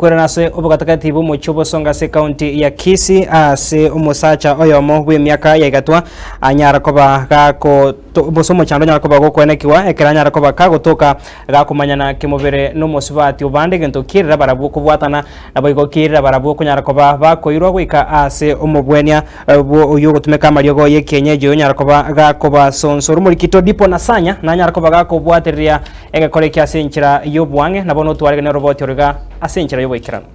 Kwera nase obugatakatibu muchubo songa se county ya Kisii ase umusacha oyomo w'emyaka ya igatwa anyara koba gako bosomo chando nyara koba gokwenekiwa ekera nyara koba kagotoka gakumanyana kimubere n'umusibati ubande gento kirira barabu kubwatana naboigo kirira barabu kunyara koba bakoirwa gwika ase umubwenya uyu gutumeka mariogo ye kenyeje nyara koba gakoba sonsoro murikito dipo nasanya na nyara koba gakobwaterria egakore kyase nchira yobwange nabono twarege ne robot origa asenchira yoboikirana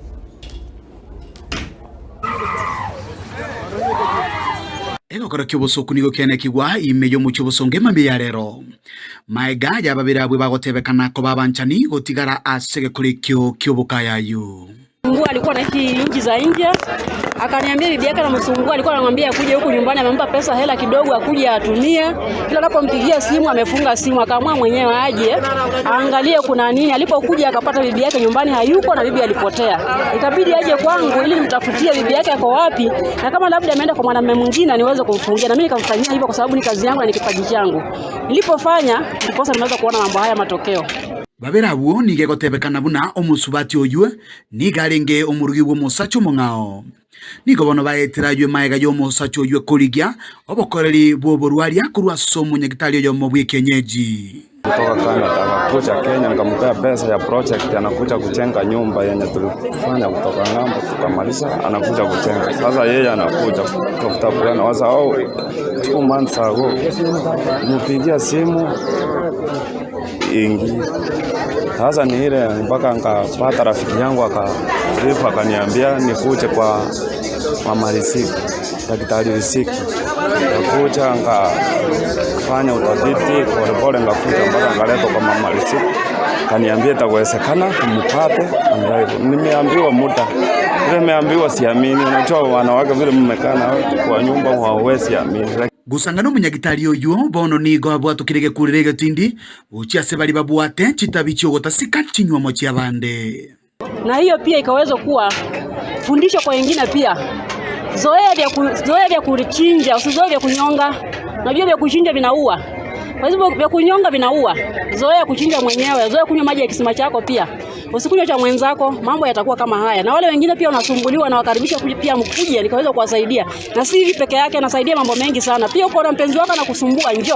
egokora kyobosoku nigo kenekigwa imeyo muchobosonge mambe ya rero maega yababira bwe bagotebekana ko babanchani gotigara asege kuri kyobokayayo. Mungu alikuwa anaishi nchi za nje, akaniambia bibi yake anamsumbua, alikuwa anamwambia akuje huku nyumbani, amempa pesa hela kidogo akuje atumie. Kila anapompigia simu amefunga simu, akaamua mwenyewe aje aangalie kuna nini. Alipokuja akapata bibi yake nyumbani hayuko na bibi alipotea. Ikabidi aje kwangu ili nimtafutie bibi yake ako wapi, na kama labda ameenda kwa mwanamume mwingine niweze kumfungia. Na mimi nikamfanyia hivyo kwa sababu ni kazi yangu na ni kipaji changu. Nilipofanya ndiposa nimeweza kuona mambo haya matokeo. Babera buo nige gotebekana buna omusubati oyue nigarenge omurugi wo musacho mongao nigo bono baetirajwe maega yo musacho oyue kurigia obokoreri bo borwaria kurwa somo nyagitali yo mobwe kenyeji kutoka Canada akakuja Kenya, nikampea pesa ya project, anakuja kujenga nyumba yenye tulifanya kutoka ng'ambo tukamaliza, anakuja kujenga. Sasa yeye anakuja kutafuta fulana wasa 2 months ago nipigia simu ingi. Sasa ni ile mpaka nikapata rafiki yangu akaniambia nikuje kwa mama Risiki, daktari Risiki. Nikakuja nikafanya utafiti polepole, nikakuja mpaka ngaleta kwa mama Risiki. Kaniambia itawezekana kumpate. Nimeambiwa muda. Nimeambiwa siamini. Unajua wanawake vile mmekana kwa nyumba hawawezi amini. Gusangano munyagitari oyo bono nigo abwatukirege kurirege tindi uchiase bali babwate chitabichi ogotasika chinywa mochi abande. Na hiyo pia ikaweza kuwa fundisho kwa wengine pia. Zoea vya kuchinja, usizoea vya kunyonga. Unajua vya kuchinja vinaua. Kwa hivyo vya kunyonga vinaua. Zoea kuchinja mwenyewe, zoea kunywa maji ya kisima chako pia. Usikunywe cha mwenzako, mambo yatakuwa kama haya. Na wale wengine pia wanasumbuliwa na wakaribisha pia mkuje nikaweza kuwasaidia. Na si hivi peke yake, nasaidia mambo mengi sana. Pia uko na mpenzi wako na kusumbua, njoo.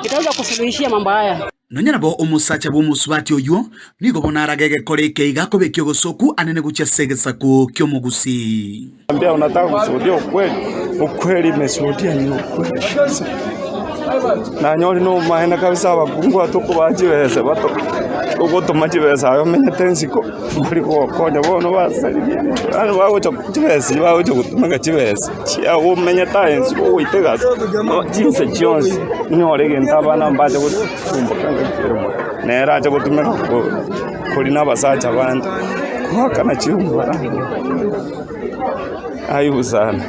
Nitaweza kusuluhishia mambo haya. Nonyana bo omusacha bo musubati oyo nigo bonaragege koreke igako bekyo gosoku anene gucha segesa ku kyomugusi. Ambia unataka kushuhudia ukweli imeshuhudia ni ukweli. Na nyori no mahena kabisa abakungu atuko bajiweze bato ugo tomajiweza ayo menyetensiko bari ko konya bono basalibye ani bawo cyo kujwese bawo cyo gutumaga jwese ya wo menyeta ensi ko witega no jinse jones nyore genta bana mbaje gutumba kanga kirimo nera cyo gutumaga ko kuri nabasacha bandi ko kana cyumba ayu sana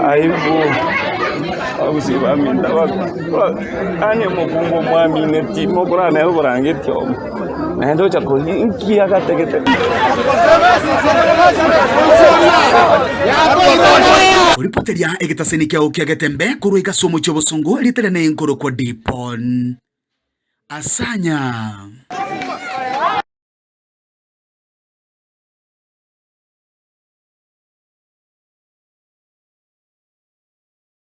ayu Minda ane mukungo mwami neti mokora ne borangityo nendo chako inkia gategete Oripoteria egetaseni kya okiagetembe kuruika somo chobosongo literene enkoro kwa dipon asanya